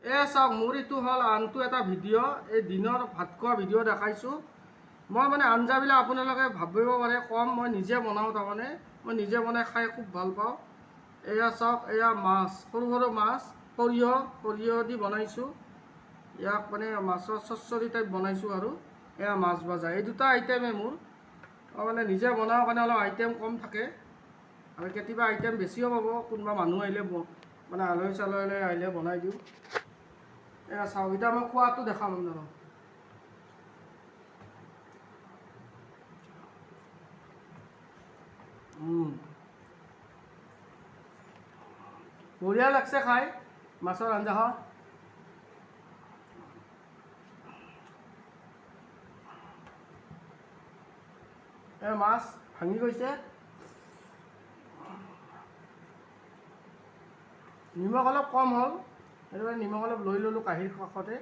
চাওক মোৰ এইটো হ'ল আনটো এটা ভিডিঅ'। এই দিনৰ ভাত খোৱা ভিডিঅ' দেখাইছোঁ মই। মানে আঞ্জাবিলাক আপোনালোকে ভাবিব পাৰে কম, মই নিজে বনাওঁ। তাৰমানে মই নিজে বনাই খাই খুব ভাল পাওঁ। এয়া চাওক, এয়া মাছ, সৰু সৰু মাছ, সৰিয়হ দি বনাইছোঁ। ইয়াক মানে মাছৰ চচ্চড়ি টাইপ বনাইছোঁ। আৰু এয়া মাছ ভাজা, এই দুটা আইটেমেই মোৰ। মানে নিজে বনাওঁ কাৰণে অলপ আইটেম কম থাকে, আৰু কেতিয়াবা আইটেম বেছিও পাব। কোনোবা মানুহ আহিলে মানে আলহী চালহী আহিলে বনাই দিওঁ। এয়া চাওক, এতিয়া মই খোৱাটো দেখাম আপোনালোকক। বঢ়িয়া লাগছে খাই মাছৰ আঞ্জাখন। মাছ ভাঙি গৈছে, নিমখ অলপ কম হ'ল, সেইটো কাৰণে নিমখ অলপ লৈ ল'লোঁ কাঁহীৰ কাষতে।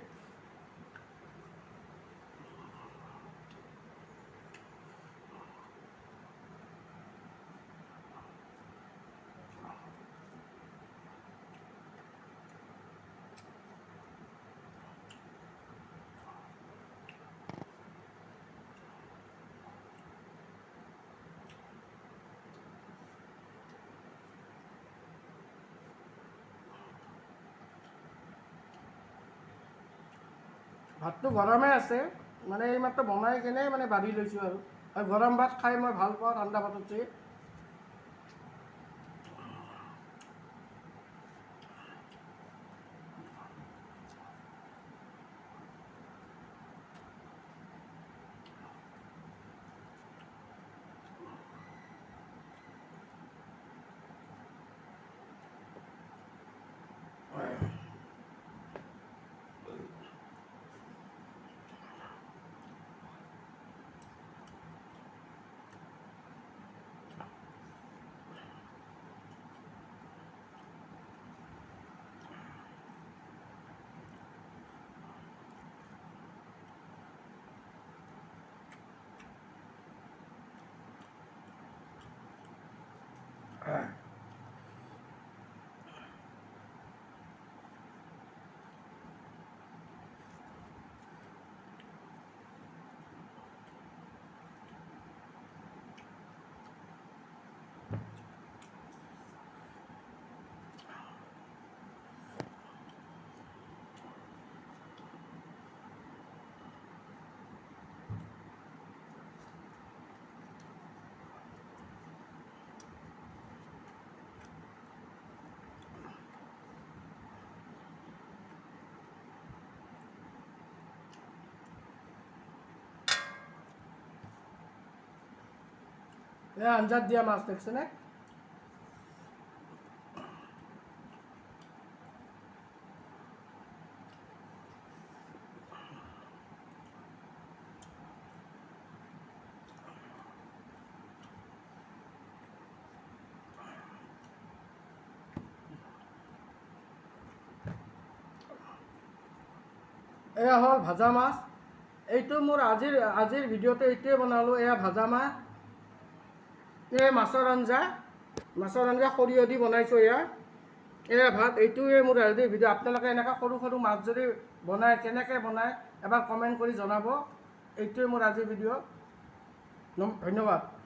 ভাতটো গৰমে আছে, মানে এইমাত্ৰ বনাই কেনে মানে বাঢ়ি লৈছোঁ। আৰু গৰম ভাত খাই মই ভাল পাওঁ ঠাণ্ডা ভাততকৈ। এয়া আঞ্জাত দিয়া মাছ দেখছেনে? এয়া হ'ল ভাজা মাছ। এইটো মোৰ আজিৰ ভিডিঅ'তে এইটোৱে বনালোঁ। এয়া ভাজা মাছ, এই মাছৰ আঞ্জা সৰিয়হ দি বনাইছোঁ। এয়া ভাত। এইটোৱে মোৰ আজিৰ ভিডিঅ'। আপোনালোকে এনেকৈ সৰু সৰু মাছ যদি বনায়, কেনেকৈ বনায় এবাৰ কমেণ্ট কৰি জনাব। এইটোৱে মোৰ আজিৰ ভিডিঅ'। ধন্যবাদ।